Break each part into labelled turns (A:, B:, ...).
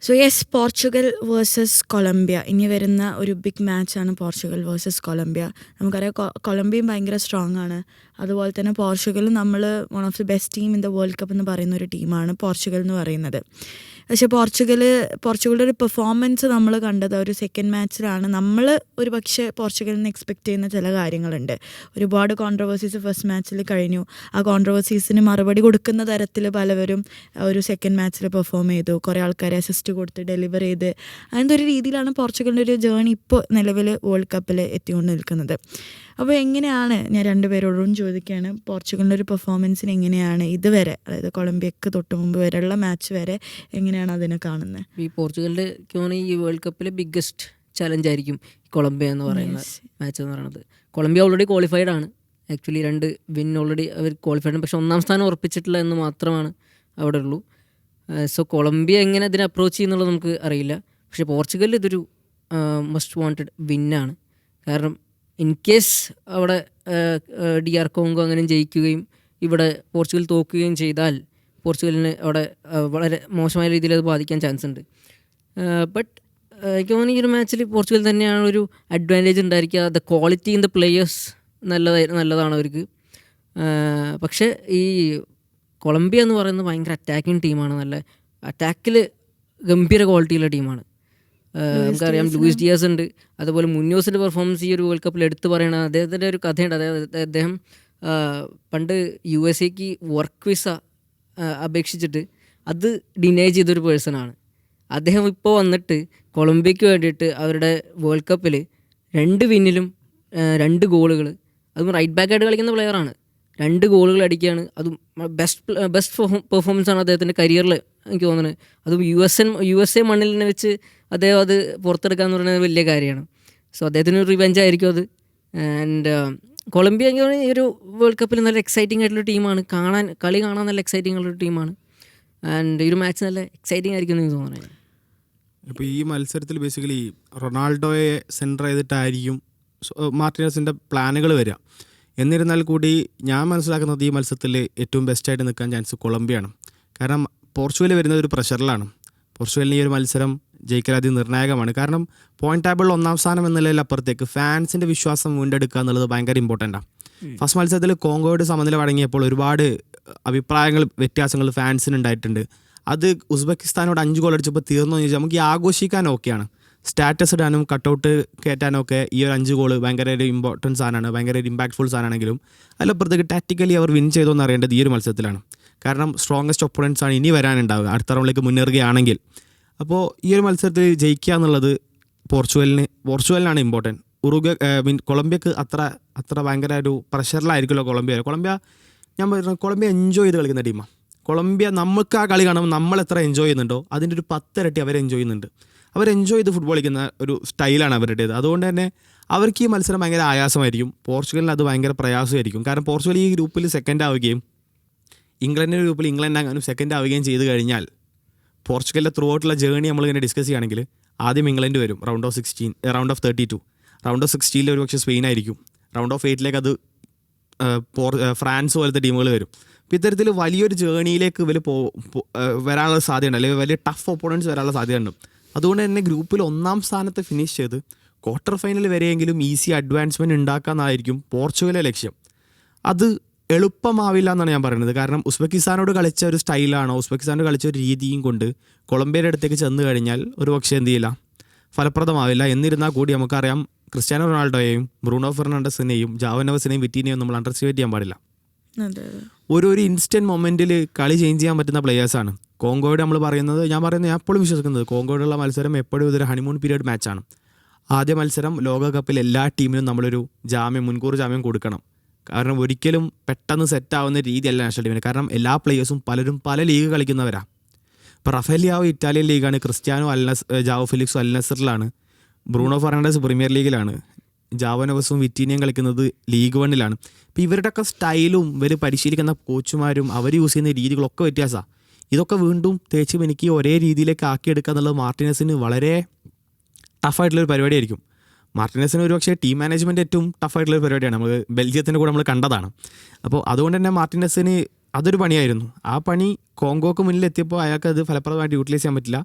A: So yes, Portugal versus Colombia ഇനി വരുന്ന ഒരു ബിഗ് മാച്ചാണ് പോർച്ചുഗൽ വേഴ്സസ് കൊളംബിയ. നമുക്കറിയാം കൊളംബിയയും ഭയങ്കര സ്ട്രോങ് ആണ്. അതുപോലെ തന്നെ പോർച്ചുഗലും നമ്മൾ one of the best team in the world cup എന്ന് പറയുന്ന ഒരു ടീമാണ് പോർച്ചുഗൽ എന്ന് പറയുന്നത്. പക്ഷേ പോർച്ചുഗലിൻ്റെ ഒരു പെർഫോമൻസ് നമ്മൾ കണ്ടത് ഒരു സെക്കൻഡ് മാച്ചിലാണ്. നമ്മൾ ഒരു പക്ഷേ പോർച്ചുഗലിൽ നിന്ന് എക്സ്പെക്റ്റ് ചെയ്യുന്ന ചില കാര്യങ്ങളുണ്ട്. ഒരുപാട് കോൺട്രവേഴ്സീസ് ഫസ്റ്റ് മാച്ചിൽ കഴിഞ്ഞു. ആ കോൺട്രവേഴ്സീസിന് മറുപടി കൊടുക്കുന്ന തരത്തിൽ പലവരും ഒരു സെക്കൻഡ് മാച്ചിൽ പെർഫോം ചെയ്തു. കുറേ ആൾക്കാരെ അസിസ്റ്റ് കൊടുത്ത് ഡെലിവർ ചെയ്ത് അങ്ങനത്തെ ഒരു രീതിയിലാണ് പോർച്ചുഗലിൻ്റെ ഒരു ജേണി ഇപ്പോൾ നിലവിൽ വേൾഡ് കപ്പിൽ എത്തിക്കൊണ്ട് നിൽക്കുന്നത്. അപ്പോൾ എങ്ങനെയാണ്, ഞാൻ രണ്ടുപേരോടും ചോദിക്കുകയാണ്, പോർച്ചുഗലിൻ്റെ ഒരു പെർഫോമൻസിന് എങ്ങനെയാണ് ഇതുവരെ, അതായത് കൊളംബിയക്ക് തൊട്ട് മുമ്പ് വരെയുള്ള മാച്ച് വരെ എങ്ങനെയാണ് അതിനെ കാണുന്നത്?
B: ഈ പോർച്ചുഗലിൻ്റെ ഈ വേൾഡ് കപ്പിലെ ബിഗ്ഗസ്റ്റ് ചലഞ്ച് ആയിരിക്കും കൊളംബിയ എന്ന് പറയുന്ന മാച്ച് എന്ന് പറയുന്നത്. കൊളംബിയ ഓൾറെഡി ക്വാളിഫൈഡ് ആണ്. ആക്ച്വലി 2 വിൻ ഓൾറെഡി അവർ ക്വാളിഫൈഡ് ആണ്. പക്ഷെ 1ാം സ്ഥാനം ഉറപ്പിച്ചിട്ടില്ല എന്ന് മാത്രമാണ് അവിടെ ഉള്ളൂ. സോ കൊളംബിയ എങ്ങനെ അതിനെ അപ്രോച്ച് ചെയ്യുന്നുള്ളത് നമുക്ക് അറിയില്ല. പക്ഷേ പോർച്ചുഗലിൽ ഇതൊരു മസ്റ്റ് വാണ്ടഡ് വിന്നാണ്. കാരണം ഇൻ കേസ് അവിടെ DR കോങ്കോ അങ്ങനെ ജയിക്കുകയും ഇവിടെ പോർച്ചുഗൽ തോക്കുകയും ചെയ്താൽ പോർച്ചുഗലിന് അവിടെ വളരെ മോശമായ രീതിയിൽ അത് ബാധിക്കാൻ ചാൻസ് ഉണ്ട്. ബട്ട് എനിക്ക് തോന്നുന്നു ഈ ഒരു മാച്ചിൽ പോർച്ചുഗൽ തന്നെയാണ് ഒരു അഡ്വാൻറ്റേജ് ഉണ്ടായിരിക്കുക. The quality in the players നല്ലതാണ് അവർക്ക്. പക്ഷേ ഈ കൊളംബിയ എന്ന് പറയുന്നത് ഭയങ്കര അറ്റാക്കിംഗ് ടീമാണ്. നല്ല അറ്റാക്കിൽ ഗംഭീര ക്വാളിറ്റിയുള്ള ടീമാണ്. നമുക്കറിയാം ലൂയിസ് ഡിയാസ് ഉണ്ട്. അതുപോലെ മുന്നോസിൻ്റെ പെർഫോമൻസ് ഈ ഒരു വേൾഡ് കപ്പിൽ എടുത്തു പറയണം. അദ്ദേഹത്തിൻ്റെ ഒരു കഥയുണ്ട്. അദ്ദേഹം പണ്ട് USA വർക്ക് വിസ അപേക്ഷിച്ചിട്ട് അത് ഡിനൈ ചെയ്തൊരു പേഴ്സണാണ്. അദ്ദേഹം ഇപ്പോൾ വന്നിട്ട് കൊളംബിയയ്ക്ക് വേണ്ടിയിട്ട് അവരുടെ വേൾഡ് കപ്പിൽ 2 വിന്നിലും 2 ഗോളുകൾ, അതും റൈറ്റ് ബാക്കായിട്ട് കളിക്കുന്ന പ്ലെയറാണ്. 2 ഗോളുകൾ അടിക്കുകയാണ്. അതും ബെസ്റ്റ് പെർഫോമൻസ് ആണ് അദ്ദേഹത്തിൻ്റെ കരിയറിൽ എനിക്ക് തോന്നുന്നത്. അതും USA മണ്ണിൽ തന്നെ വെച്ച് അദ്ദേഹം അത് പുറത്തെടുക്കുക എന്ന് പറയുന്നത് വലിയ കാര്യമാണ്. സോ അദ്ദേഹത്തിന് ഒരു റിവെഞ്ച് ആയിരിക്കും അത്. ആൻഡ് കൊളംബിയ എനിക്ക് തോന്നുന്നത് ഈ ഒരു വേൾഡ് കപ്പിൽ നല്ല എക്സൈറ്റിംഗ് ആയിട്ടുള്ള ടീമാണ്. കളി കാണാൻ നല്ല എക്സൈറ്റിംഗ് ഉള്ളൊരു ടീമാണ്. ആൻഡ് ഈ ഒരു മാച്ച് നല്ല എക്സൈറ്റിംഗ് ആയിരിക്കും എന്ന് എനിക്ക് തോന്നുന്നത്.
C: ഇപ്പോൾ ഈ മത്സരത്തിൽ ബേസിക്കലി റൊണാൾഡോയെ സെൻറ്റർ ചെയ്തിട്ടായിരിക്കും മാർട്ടിനസിൻ്റെ പ്ലാനുകൾ വരിക. എന്നിരുന്നാൽ കൂടി ഞാൻ മനസ്സിലാക്കുന്നത് ഈ മത്സരത്തിൽ ഏറ്റവും ബെസ്റ്റായിട്ട് നിൽക്കാൻ ചാൻസ് കൊളംബിയാണ്. കാരണം പോർച്ചുഗൽ വരുന്നത് ഒരു പ്രഷറിലാണ്. പോർച്ചുഗലിന് ഈ ഒരു മത്സരം ജയിക്കൽ നിർണായകമാണ്. കാരണം പോയിന്റ് ടേബിളിൽ 1ാം സ്ഥാനം എന്നുള്ളതിൽ അപ്പുറത്തേക്ക് ഫാൻസിൻ്റെ വിശ്വാസം വീണ്ടെടുക്കുക എന്നുള്ളത് ഭയങ്കര ഇമ്പോർട്ടൻ്റാണ്. ഫസ്റ്റ് മത്സരത്തിൽ കോങ്കോയുടെ സമനില വഴങ്ങിയപ്പോൾ ഒരുപാട് വ്യത്യാസങ്ങൾ ഫാൻസിന് ഉണ്ടായിട്ടുണ്ട്. അത് ഉസ്ബെക്കിസ്ഥാനോട് 5 ഗോൾ അടിച്ചപ്പോൾ തീർന്നു എന്ന് ചോദിച്ചാൽ നമുക്ക് ഈ ആഘോഷിക്കാൻ ഓക്കെയാണ്. സ്റ്റാറ്റസ് ഇടാനും കട്ടൗട്ട് കയറ്റാനൊക്കെ ഈ ഒരു 5 ഗോൾ ഭയങ്കര ഒരു ഇമ്പോർട്ടൻറ്റ് സാധനമാണ്, ഭയങ്കര ഒരു ഇമ്പാക്ട്ഫുൾ സാധനമാണെങ്കിലും അതിലപ്പുറത്തേക്ക് ടാക്റ്റിക്കലി അവർ വിൻ ചെയ്തോന്ന് അറിയേണ്ടത് ഈ ഒരു മത്സരത്തിലാണ്. കാരണം സ്ട്രോങ്ങസ്റ്റ് ഒപ്പോണൻസ് ആണ് ഇനി വരാനുണ്ടാവുക അടുത്ത റൗണ്ടിലേക്ക് മുന്നേറുകയാണെങ്കിൽ. അപ്പോൾ ഈ ഒരു മത്സരത്തിൽ ജയിക്കുക എന്നുള്ളത് പോർച്ചുഗലിനാണ് ഇമ്പോർട്ടൻറ്റ്. കൊളംബിയക്ക് അത്ര ഭയങ്കര ഒരു പ്രഷറിലായിരിക്കുമല്ലോ കൊളംബിയ. ഞാൻ പറയുന്നത് കൊളംബിയ എൻജോയ് ചെയ്ത് കളിക്കുന്ന ടീമാണ്. കൊളംബിയ നമുക്ക് ആ കളി കാണുമ്പോൾ നമ്മൾ എത്ര എൻജോയ് ചെയ്യുന്നുണ്ടോ അതിൻ്റെ ഒരു 10 ഇരട്ടി അവർ എൻജോയ് ചെയ്യുന്നുണ്ട്. അവർ എൻജോയ് ചെയ്ത് ഫുട്ബോൾ കളിക്കുന്ന ഒരു സ്റ്റൈലാണ് അവരുടേത്. അതുകൊണ്ട് തന്നെ അവർക്ക് ഈ മത്സരം ഭയങ്കര ആയാസമായിരിക്കും. പോർച്ചുഗലിന് അത് ഭയങ്കര പ്രയാസമായിരിക്കും. കാരണം പോർച്ചുഗൽ ഈ ഗ്രൂപ്പിൽ സെക്കൻഡ് ആവുകയും ഇംഗ്ലണ്ടിൻ്റെ ഗ്രൂപ്പിൽ ഇംഗ്ലണ്ട് അങ്ങനെ സെക്കൻഡ് ആവുകയും ചെയ്ത് കഴിഞ്ഞാൽ പോർച്ചുഗലിൻ്റെ ത്രൂ ഔട്ടുള്ള ജേണി നമ്മളിങ്ങനെ ഡിസ്കസ് ചെയ്യുകയാണെങ്കിൽ ആദ്യം ഇംഗ്ലണ്ട് വരും റൗണ്ട് ഓഫ് 32. റൗണ്ട് ഓഫ് 16 ഒരു പക്ഷേ സ്പെയിൻ ആയിരിക്കും. റൗണ്ട് ഓഫ് 8 അത് ഫ്രാൻസ് പോലത്തെ ടീമുകൾ വരും. അപ്പോൾ ഇത്തരത്തിൽ വലിയൊരു ജേണിയിലേക്ക് ഇവർ വരാനുള്ള സാധ്യതയുണ്ട്, അല്ലെങ്കിൽ വലിയ ടഫ് ഒപ്പോണൻസ് വരാനുള്ള സാധ്യതയുണ്ട്. അതുകൊണ്ട് തന്നെ ഗ്രൂപ്പിൽ 1ാം സ്ഥാനത്ത് ഫിനിഷ് ചെയ്ത് ക്വാർട്ടർ ഫൈനൽ വരെയെങ്കിലും ഈസി അഡ്വാൻസ്മെൻറ്റ് ഉണ്ടാക്കാമെന്നായിരിക്കും പോർച്ചുഗലിലെ ലക്ഷ്യം. അത് എളുപ്പമാവില്ല എന്നാണ് ഞാൻ പറയുന്നത്. കാരണം ഉസ്ബെക്കിസ്ഥാനോട് കളിച്ച ഒരു സ്റ്റൈലാണോ, ഉസ്ബെക്കിസ്ഥാനോട് കളിച്ച ഒരു രീതിയും കൊണ്ട് കൊളംബിയയുടെ അടുത്തേക്ക് ചെന്ന് കഴിഞ്ഞാൽ ഒരു പക്ഷേ എന്ത് ചെയ്യില്ല, ഫലപ്രദമാവില്ല. എന്നിരുന്നാൽ കൂടി നമുക്കറിയാം ക്രിസ്ത്യാനോ റൊണാൾഡോയെയും ബ്രൂണോ ഫെർണാണ്ടസിനെയും ജാവോ നെവസിനെയും വിറ്റീനെയും നമ്മൾ അണ്ടർസ്റ്റിമേറ്റ് ചെയ്യാൻ പാടില്ല. ഒരു ഇൻസ്റ്റൻറ്റ് മൊമെൻറ്റിൽ കളി ചേഞ്ച് ചെയ്യാൻ പറ്റുന്ന പ്ലെയേഴ്സാണ്. കോങ്കോയുടെ ഞാൻ എപ്പോഴും വിശ്വസിക്കുന്നത് കോങ്കോയോടുള്ള മത്സരം എപ്പോഴും ഇതൊരു ഹണിമൂൺ പീരീഡ് മാച്ചാണ്. ആദ്യ മത്സരം ലോകകപ്പിൽ എല്ലാ ടീമിനും നമ്മളൊരു മുൻകൂർ ജാമ്യം കൊടുക്കണം. കാരണം ഒരിക്കലും പെട്ടെന്ന് സെറ്റാവുന്ന രീതിയല്ല നാഷണൽ ടീമിന്. കാരണം എല്ലാ പ്ലെയേഴ്സും പലരും പല ലീഗ് കളിക്കുന്നവരാണ്. ഇപ്പോൾ റഫേലിയാവ് ഇറ്റാലിയൻ ലീഗാണ്, ക്രിസ്ത്യാനോ ജാവോ ഫെലിക്സോ അൽ നസറിലാണ്, ബ്രൂണോ ഫെർണാണ്ടസ് പ്രീമിയർ ലീഗിലാണ്, ജാവോ നെവസും വിറ്റീനിയും കളിക്കുന്നത് ലീഗ് 1-ലാണ്. ഇപ്പോൾ ഇവരുടെയൊക്കെ സ്റ്റൈലും ഇവർ പരിശീലിക്കുന്ന കോച്ചുമാരും അവർ യൂസ് ചെയ്യുന്ന രീതികളൊക്കെ വ്യത്യാസമാണ്. ഇതൊക്കെ വീണ്ടും തേച്ച് എനിക്ക് ഒരേ രീതിയിലേക്ക് ആക്കിയെടുക്കുക എന്നുള്ളത് മാർട്ടിനസിന് വളരെ ടഫായിട്ടുള്ളൊരു പരിപാടിയായിരിക്കും. മാർട്ടിനസിന് ഒരുപക്ഷേ ടീം മാനേജ്മെൻറ്റ് ഏറ്റവും ടഫായിട്ടുള്ളൊരു പരിപാടിയാണ്. നമുക്ക് ബെൽജിയത്തിൻ്റെ കൂടെ നമ്മൾ കണ്ടതാണ്. അപ്പോൾ അതുകൊണ്ട് തന്നെ മാർട്ടിനസിന് അതൊരു പണിയായിരുന്നു. ആ പണി കോങ്കോക്ക് മുന്നിലെത്തിയപ്പോൾ അയാൾക്ക് അത് ഫലപ്രദമായിട്ട് യൂട്ടിലൈസ് ചെയ്യാൻ പറ്റില്ല.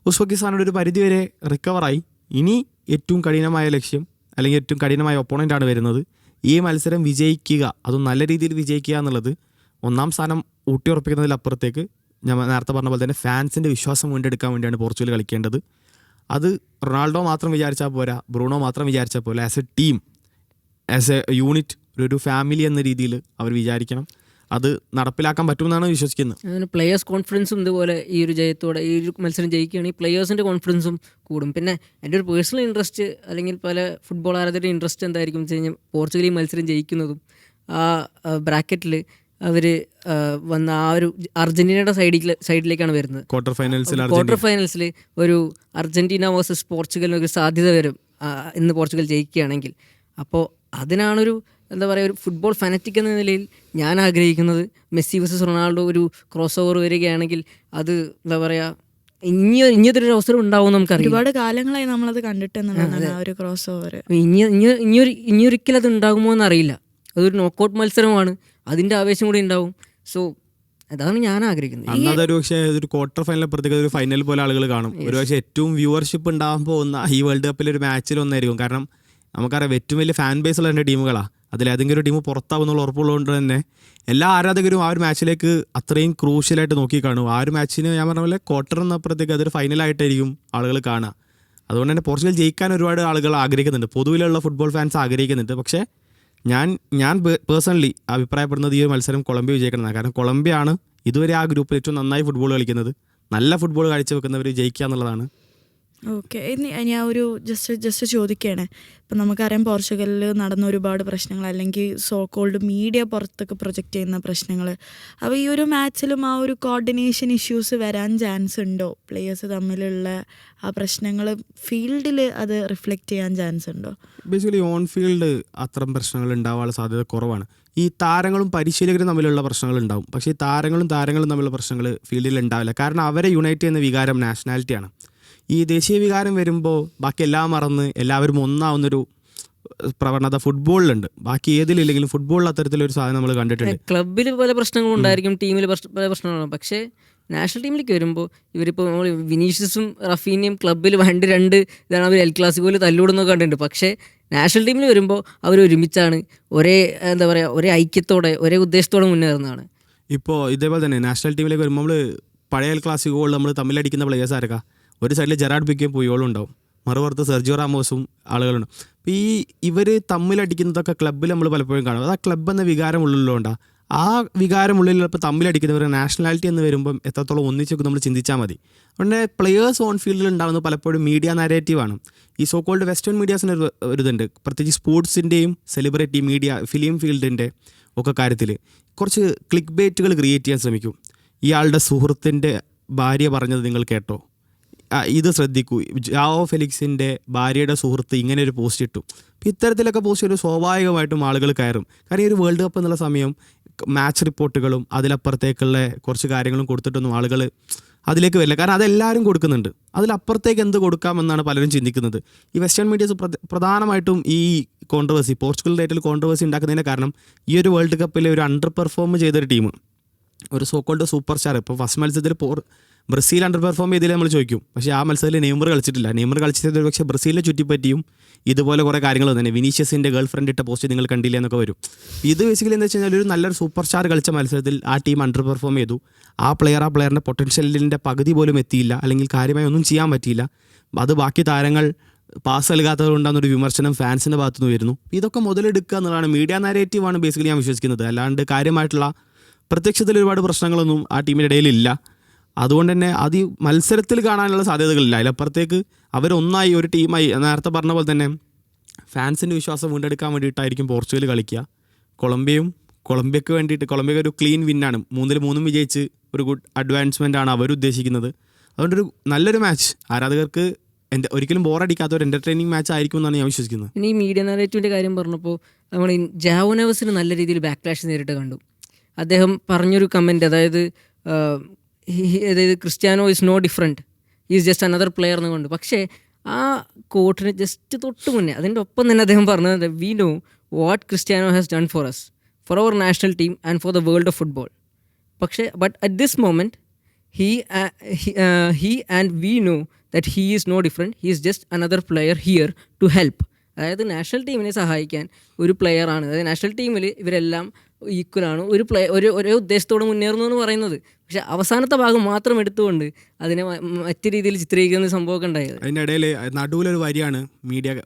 C: ഉസ്ബെക്കിസ്ഥാനോട് ഒരു പരിധിവരെ റിക്കവറായി. ഇനി ഏറ്റവും കഠിനമായ ലക്ഷ്യം അല്ലെങ്കിൽ ഏറ്റവും കഠിനമായ ഒപ്പോണൻ്റാണ് വരുന്നത്. ഈ മത്സരം വിജയിക്കുക, അതും നല്ല രീതിയിൽ വിജയിക്കുക എന്നുള്ളത് ഒന്നാം സ്ഥാനം ഊട്ടിയുറപ്പിക്കുന്നതിലപ്പുറത്തേക്ക് ഞാൻ നേരത്തെ പറഞ്ഞ പോലെ തന്നെ ഫാൻസിൻ്റെ വിശ്വാസം വീണ്ടെടുക്കാൻ വേണ്ടിയാണ് പോർച്ചുഗൽ കളിക്കേണ്ടത്. അത് റൊണാൾഡോ മാത്രം വിചാരിച്ചാൽ പോരാ, ബ്രൂണോ മാത്രം വിചാരിച്ചാൽ പോരാ. As A team, as A unit, ഒരു ഫാമിലി എന്ന രീതിയിൽ അവർ വിചാരിക്കണം. അത് നടപ്പിലാക്കാൻ പറ്റുമെന്നാണ് വിശ്വസിക്കുന്നത്.
B: അങ്ങനെ പ്ലെയേഴ്സ് കോൺഫിഡൻസും ഇതുപോലെ ഈ ഒരു ജയത്തോടെ ഈ ഒരു മത്സരം ജയിക്കുകയാണെങ്കിൽ പ്ലെയേഴ്സിൻ്റെ കോൺഫിഡൻസും കൂടും. പിന്നെ എൻ്റെ ഒരു പേഴ്സണൽ ഇൻട്രസ്റ്റ് അല്ലെങ്കിൽ പല ഫുട്ബോൾ ആരാധകരുടെ ഇൻട്രസ്റ്റ് എന്തായിരിക്കും വെച്ച് കഴിഞ്ഞാൽ പോർച്ചുഗൽ ഈ മത്സരം ജയിക്കുന്നതും ആ ബ്രാക്കറ്റിൽ അവർ വന്ന ആ ഒരു അർജൻറ്റീനയുടെ സൈഡിലേക്കാണ് വരുന്നത്. ക്വാർട്ടർ ഫൈനൽസിൽ ഒരു അർജൻറ്റീന വേഴ്സസ് പോർച്ചുഗലിന് ഒരു സാധ്യത വരും ഇന്ന് പോർച്ചുഗൽ ജയിക്കുകയാണെങ്കിൽ. അപ്പോൾ അതിനാണൊരു എന്താ പറയുക, ഒരു ഫുട്ബോൾ ഫാനറ്റിക് എന്ന നിലയിൽ ഞാൻ ആഗ്രഹിക്കുന്നത് മെസ്സി വേഴ്സസ് റൊണാൾഡോ ഒരു ക്രോസ് ഓവർ വരികയാണെങ്കിൽ അത് എന്താ പറയുക ഇങ്ങനത്തെ ഒരു അവസരം ഉണ്ടാവും. നമുക്കറിയാം,
A: ഒരുപാട് കാലങ്ങളായി നമ്മളത് കണ്ടിട്ടെന്നുള്ളതാണ് ആ ഒരു ക്രോസ് ഓവർ.
B: ഇനിയൊരിക്കലും അത് ഉണ്ടാകുമോ എന്നറിയില്ല. അതൊരു നോക്കൗട്ട് മത്സരമാണ്, അതിൻ്റെ ആവേശം കൂടി ഉണ്ടാവും. സോ അതാണ് ഞാൻ ആഗ്രഹിക്കുന്നത്.
C: അതൊരു പക്ഷേ ഒരു ക്വാർട്ടർ ഫൈനൽ അപ്പുറത്തേക്ക് ഒരു ഫൈനൽ പോലെ ആളുകൾ കാണും. ഒരു പക്ഷേ ഏറ്റവും വ്യൂവർഷിപ്പ് ഉണ്ടാകാൻ പോകുന്ന ഈ വേൾഡ് കപ്പിലെ ഒരു മാച്ചിലൊന്നായിരിക്കും. കാരണം നമുക്കറിയാം ഏറ്റവും വലിയ ഫാൻ ബേസ് ഉള്ള രണ്ട് ടീമുകളാണ്. അതിലേതെങ്കിലും ഒരു ടീം പുറത്താവുന്നുള്ള ഉറപ്പുള്ളതുകൊണ്ട് തന്നെ എല്ലാ ആരാധകരും ആ ഒരു മാച്ചിലേക്ക് അത്രയും ക്രൂഷ്യലായിട്ട് നോക്കി കാണും. ആ ഒരു മാച്ചിന് ഞാൻ പറഞ്ഞ പോലെ ക്വാർട്ടർ എന്നപ്പുറത്തേക്ക് അതൊരു ഫൈനലായിട്ടായിരിക്കും ആളുകൾ കാണുക. അതുകൊണ്ട് തന്നെ പോർച്ചുഗൽ ജയിക്കാൻ ഒരുപാട് ആളുകൾ ആഗ്രഹിക്കുന്നുണ്ട്, പൊതുവിലുള്ള ഫുട്ബോൾ ഫാൻസ് ആഗ്രഹിക്കുന്നുണ്ട്. പക്ഷേ ഞാൻ പേഴ്സണലി അഭിപ്രായപ്പെടുന്നത് ഈ ഒരു മത്സരം കൊളംബിയ വിജയിക്കണം. കാരണം കൊളംബിയ ആണ് ഇതുവരെ ആ ഗ്രൂപ്പിൽ ഏറ്റവും നന്നായി ഫുട്ബോൾ കളിക്കുന്നത്. നല്ല ഫുട്ബോൾ കാഴ്ചവെക്കുന്നവർ ജയിക്കുക എന്നുള്ളതാണ്.
A: ഓക്കെ, ഇനി ഞാൻ ഒരു ജസ്റ്റ് ചോദിക്കുകയാണ്. ഇപ്പം നമുക്കറിയാം പോർച്ചുഗലിൽ നടന്ന ഒരുപാട് പ്രശ്നങ്ങൾ, അല്ലെങ്കിൽ സോ കോൾഡ് മീഡിയ പുറത്തൊക്കെ പ്രൊജക്റ്റ് ചെയ്യുന്ന പ്രശ്നങ്ങൾ. അപ്പോൾ ഈ ഒരു മാച്ചിലും ആ ഒരു കോർഡിനേഷൻ ഇഷ്യൂസ് വരാൻ ചാൻസ് ഉണ്ടോ? പ്ലേയേഴ്സ് തമ്മിലുള്ള ആ പ്രശ്നങ്ങൾ ഫീൽഡിൽ അത് റിഫ്ലക്റ്റ് ചെയ്യാൻ ചാൻസ് ഉണ്ടോ?
C: ബേസിക്കലി ഓൺ ഫീൽഡ് അത്തരം പ്രശ്നങ്ങൾ ഉണ്ടാവാനുള്ള സാധ്യത കുറവാണ്. ഈ താരങ്ങളും പരിശീലകരും തമ്മിലുള്ള പ്രശ്നങ്ങൾ ഉണ്ടാവും. പക്ഷേ ഈ താരങ്ങളും തമ്മിലുള്ള പ്രശ്നങ്ങൾ ഫീൽഡിൽ ഉണ്ടാവില്ല. കാരണം അവരെ യുണൈറ്റ് ചെയ്യുന്ന വികാരം നാഷണാലിറ്റിയാണ്. ഈ ദേശീയ വികാരം വരുമ്പോൾ ബാക്കി എല്ലാം മറന്ന് എല്ലാവരും ഒന്നാവുന്നൊരു പ്രവണത ഫുട്ബോളിലുണ്ട്. ബാക്കി ഏതിലില്ലെങ്കിലും ഫുട്ബോളിൽ അത്തരത്തിലൊരു സാധനം നമ്മൾ കണ്ടിട്ടുണ്ട്.
B: ക്ലബ്ബിൽ പല പ്രശ്നങ്ങളുണ്ടായിരിക്കും, ടീമിൽ പല പ്രശ്നങ്ങളുണ്ടാകും. പക്ഷേ നാഷണൽ ടീമിലേക്ക് വരുമ്പോൾ ഇവരിപ്പോൾ നമ്മൾ വിനീഷ്യസും റഫീനിയും ക്ലബ്ബിൽ രണ്ട് ഇതാണ് അവർ എൽ ക്ലാസിക്കോയിൽ തല്ലുകൂടുന്നൊക്കെ കണ്ടിട്ടുണ്ട്. പക്ഷേ നാഷണൽ ടീമിൽ വരുമ്പോൾ അവർ ഒരുമിച്ചാണ്, ഒരേ എന്താ പറയുക, ഒരേ ഐക്യത്തോടെ ഒരേ ഉദ്ദേശത്തോടെ മുന്നേറുന്നതാണ്.
C: ഇപ്പോൾ ഇതേപോലെ തന്നെ നാഷണൽ ടീമിലേക്ക് വരുമ്പോൾ നമ്മൾ പഴയ എൽ ക്ലാസിക്കോകളിൽ നമ്മൾ തമ്മിലടിക്കുന്ന പ്ലേയേഴ്സ് ആരൊക്കെ? ഒരു സൈഡിൽ ജെറാഡ് പിക്കയും പുയോളും ഉണ്ടാവും, മറുപുറത്ത് സെർജിയോ റാമോസും ആളുകളുണ്ട്. അപ്പോൾ ഇവർ തമ്മിലടിക്കുന്നതൊക്കെ ക്ലബ്ബിൽ നമ്മൾ പലപ്പോഴും കാണും. അത് ആ ക്ലബ്ബ് എന്ന വികാരം ഉള്ളിലുണ്ടാകും. ആ വികാരമുള്ളിൽ ഇപ്പോൾ തമ്മിലടിക്കുന്നവർ നാഷണാലിറ്റി എന്ന് വരുമ്പം എത്രത്തോളം ഒന്നിച്ചൊക്കെ നമ്മൾ ചിന്തിച്ചാൽ മതി. അതുകൊണ്ട് പ്ലെയേഴ്സ് ഓൺ ഫീൽഡിൽ ഉണ്ടാകുന്നത് പലപ്പോഴും മീഡിയ നാരേറ്റീവാണ്. ഈ സോ കോൾഡ് വെസ്റ്റേൺ മീഡിയാസിന് ഒരു ഇതുണ്ട്, പ്രത്യേകിച്ച് സ്പോർട്സിൻ്റെയും സെലിബ്രിറ്റി മീഡിയ ഫിലിം ഫീൽഡിൻ്റെ ഒക്കെ കാര്യത്തിൽ കുറച്ച് ക്ലിക്ക് ബേറ്റുകൾ ക്രിയേറ്റ് ചെയ്യാൻ ശ്രമിക്കും. ഇയാളുടെ സുഹൃത്തിൻ്റെ ഭാര്യ പറഞ്ഞത് നിങ്ങൾ കേട്ടോ, ഇത് ശ്രദ്ധിക്കൂ, ജാവോ ഫെലിക്സിൻ്റെ ഭാര്യയുടെ സുഹൃത്ത് ഇങ്ങനെ ഒരു പോസ്റ്റ് ഇട്ടു. അപ്പോൾ ഇത്തരത്തിലൊക്കെ പോസ്റ്റ് ഒരു സ്വാഭാവികമായിട്ടും ആളുകൾ കയറും. കാരണം ഈ ഒരു വേൾഡ് കപ്പ് എന്നുള്ള സമയം മാച്ച് റിപ്പോർട്ടുകളും അതിലപ്പുറത്തേക്കുള്ള കുറച്ച് കാര്യങ്ങളും കൊടുത്തിട്ടൊന്നും ആളുകൾ അതിലേക്ക് വരില്ല. കാരണം അതെല്ലാവരും കൊടുക്കുന്നുണ്ട്, അതിലപ്പുറത്തേക്ക് എന്ത് കൊടുക്കാമെന്നാണ് പലരും ചിന്തിക്കുന്നത്. ഈ വെസ്റ്റേൺ മീഡിയസ് പ്രധാനമായിട്ടും ഈ കോൺട്രവേഴ്സി, പോർച്ചുഗൽ ഡേറ്റിൽ കോൺട്രവേഴ്സി ഉണ്ടാക്കുന്നതിന് കാരണം ഈ ഒരു വേൾഡ് കപ്പിൽ ഒരു അണ്ടർ പെർഫോം ചെയ്തൊരു ടീം, ഒരു സോ കോൾഡ് സൂപ്പർ സ്റ്റാർ. ഇപ്പോൾ ഫസ്റ്റ് മത്സരത്തിൽ ബ്രസീൽ അണ്ടർ പെർഫോം ചെയ്തില്ലേ നമ്മൾ ചോദിക്കും. പക്ഷേ ആ മത്സരത്തിൽ നെയ്മർ കളിച്ചിട്ടില്ല. നെയ്മർ കളിച്ചത് പക്ഷേ ബ്രസീലിനെ ചുറ്റിപ്പറ്റിയും ഇതുപോലെ കുറേ കാര്യങ്ങൾ തന്നെ. വിനീഷ്യസിൻ്റെ ഗേൾ ഫ്രണ്ട് ഇട്ട പോസ്റ്റ് നിങ്ങൾ കണ്ടില്ല എന്നൊക്കെ വരും. ഇത് ബേസിക്കലി എന്താ വെച്ച് കഴിഞ്ഞാൽ ഒരു നല്ലൊരു സൂപ്പർ സ്റ്റാർ കളിച്ച മത്സരത്തിൽ ആ ടീം അണ്ടർ പെർഫോം ചെയ്തു. ആ പ്ലെയറിൻ്റെ പൊട്ടൻഷ്യലിൻ്റെ പകുതി പോലും എത്തിയില്ല, അല്ലെങ്കിൽ കാര്യമായി ഒന്നും ചെയ്യാൻ പറ്റിയില്ല. അത് ബാക്കി താരങ്ങൾ പാസ് നൽകാത്തത് കൊണ്ടാണെന്നൊരു വിമർശനം ഫാൻസിൻ്റെ ഭാഗത്തുനിന്ന് വരുന്നു. ഇതൊക്കെ മുതലെടുക്കുക എന്നുള്ളതാണ് മീഡിയ നാരേറ്റീവാണ് ബേസിക്കലി ഞാൻ വിശ്വസിക്കുന്നത്. അല്ലാണ്ട് കാര്യമായിട്ടുള്ള പ്രത്യക്ഷത്തിൽ ഒരുപാട് പ്രശ്നങ്ങളൊന്നും ആ ടീമിൻ്റെ ഇടയിലില്ല. അതുകൊണ്ട് തന്നെ അത് ഈ മത്സരത്തിൽ കാണാനുള്ള സാധ്യതകളില്ല. അതിലപ്പുറത്തേക്ക് അവരൊന്നായി ഒരു ടീമായി നേരത്തെ പറഞ്ഞ പോലെ തന്നെ ഫാൻസിൻ്റെ വിശ്വാസം വീണ്ടെടുക്കാൻ വേണ്ടിയിട്ടായിരിക്കും പോർച്ചുഗൽ കളിക്കുക. കൊളംബിയക്ക് വേണ്ടിയിട്ട് കൊളംബിയക്ക് ഒരു ക്ലീൻ വിന്നാണ്, 3-3 വിജയിച്ച് ഒരു ഗുഡ് അഡ്വാൻസ്മെൻ്റ് ആണ് അവരുദ്ദേശിക്കുന്നത്. അതുകൊണ്ടൊരു നല്ലൊരു മാച്ച് ആരാധകർക്ക് ഒരിക്കലും ബോറടിക്കാത്ത ഒരു എൻ്റർടൈനിങ് മാച്ച് ആയിരിക്കും എന്നാണ് ഞാൻ വിശ്വസിക്കുന്നത്.
B: ഇനി ഈ മീഡിയ നാരേറ്റീവിൻ്റെ കാര്യം പറഞ്ഞപ്പോൾ നമ്മൾ ജാവോ നെവസിന് നല്ല രീതിയിൽ ബാക്ക്ലാഷ് നേരിട്ട് കണ്ടു. അദ്ദേഹം പറഞ്ഞൊരു കമൻറ്റ്, അതായത് Cristiano is no different, is just another player എന്ന് കൊണ്ട്. പക്ഷേ ആ കോട്ടിന് ജസ്റ്റ് തൊട്ട് മുന്നേ അതിൻ്റെ ഒപ്പം തന്നെ അദ്ദേഹം പറഞ്ഞത്, we know what Cristiano has done for us, for our national team and for the world of football. പക്ഷേ but at this moment he and we know that he is no different, he is just another player here to help. അതായത് national ടീമിനെ സഹായിക്കാൻ ഒരു പ്ലെയറാണ്. അതായത് national ടീമിൽ ഇവരെല്ലാം ഈക്വലാണ്, ഒരേ ഉദ്ദേശത്തോടെ മുന്നേറുന്നു എന്ന് പറയുന്നത്. പക്ഷെ അവസാനത്തെ ഭാഗം മാത്രം എടുത്തുകൊണ്ട് അതിനെ മറ്റു രീതിയിൽ ചിത്രീകരിക്കുന്ന സംഭവമൊക്കെ ഉണ്ടായത്.
C: അതിൻ്റെ ഇടയിൽ നടുവിലൊരു വരിയാണ്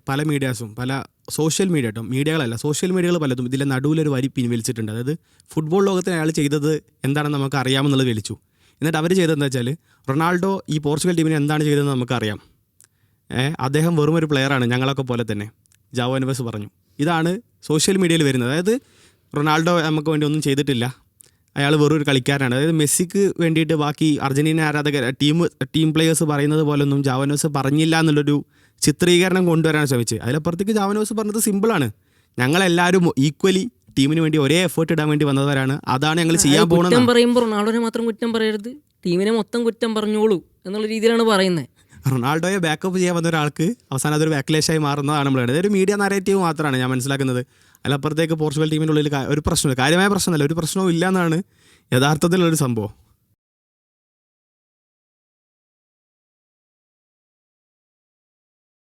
C: പല മീഡിയാസും പല സോഷ്യൽ മീഡിയ കേട്ടോ, മീഡിയകളല്ല സോഷ്യൽ മീഡിയകൾ പലതും ഇതിലെ നടുവിലൊരു വരി പിൻവലിച്ചിട്ടുണ്ട്. അതായത് ഫുട്ബോൾ ലോകത്തിന് അയാൾ ചെയ്തത് എന്താണെന്ന് നമുക്ക് അറിയാമെന്നുള്ളത് വലിച്ചു. എന്നിട്ട് അവർ ചെയ്തതെന്ന് വെച്ചാൽ റൊണാൾഡോ ഈ പോർച്ചുഗൽ ടീമിന് എന്താണ് ചെയ്തതെന്ന് നമുക്കറിയാം, അദ്ദേഹം വെറും ഒരു പ്ലെയറാണ് ഞങ്ങളൊക്കെ പോലെ തന്നെ, ജാവോ നെവസ് പറഞ്ഞു. ഇതാണ് സോഷ്യൽ മീഡിയയിൽ വരുന്നത്. അതായത് റൊണാൾഡോ നമുക്ക് വേണ്ടി ഒന്നും ചെയ്തിട്ടില്ല, അയാൾ വെറും ഒരു കളിക്കാരനാണ്. അതായത് മെസ്സിക്ക് വേണ്ടിയിട്ട് ബാക്കി അർജൻറ്റീന ആരാധകർ ടീം പ്ലേയേഴ്സ് പറയുന്നത് പോലൊന്നും ജാവോ നെവസ് പറഞ്ഞില്ല എന്നുള്ളൊരു ചിത്രീകരണം കൊണ്ടുവരാൻ ശ്രമിച്ച്. അതിലപ്പുറത്തേക്ക് ജാവോ നെവസ് പറഞ്ഞത് സിമ്പിളാണ്, ഞങ്ങളെല്ലാവരും ഈക്വലി ടീമിന് വേണ്ടി ഒരേ എഫേർട്ട് ഇടാൻ വേണ്ടി വന്നവരാണ്, അതാണ് ഞങ്ങൾ ചെയ്യാൻ പോകുന്നത്.
B: കുറ്റം പറയുമ്പോൾ റൊണാൾഡോനെ മാത്രം കുറ്റം പറയരുത്, ടീമിനെ മൊത്തം കുറ്റം പറഞ്ഞോളൂ എന്നുള്ള രീതിയിലാണ് പറയുന്നത്.
C: റൊണാൾഡോയെ ബാക്കപ്പ് ചെയ്യാൻ വന്ന ഒരാൾക്ക് അവസാനം അതൊരു ബാക്ക്ലേഷായി മാറുന്നതാണ് നമ്മൾ. അതൊരു മീഡിയ നരേറ്റീവ് മാത്രമാണ് ഞാൻ മനസ്സിലാക്കുന്നത്. അതിലപ്പുറത്തേക്ക് പോർച്ചുഗൽ ടീമിൻ്റെ ഉള്ളിൽ ഒരു പ്രശ്നമില്ല, കാര്യമായ പ്രശ്നമല്ല, ഒരു പ്രശ്നവും ഇല്ല എന്നാണ് യഥാർത്ഥത്തിലുള്ളൊരു സംഭവം.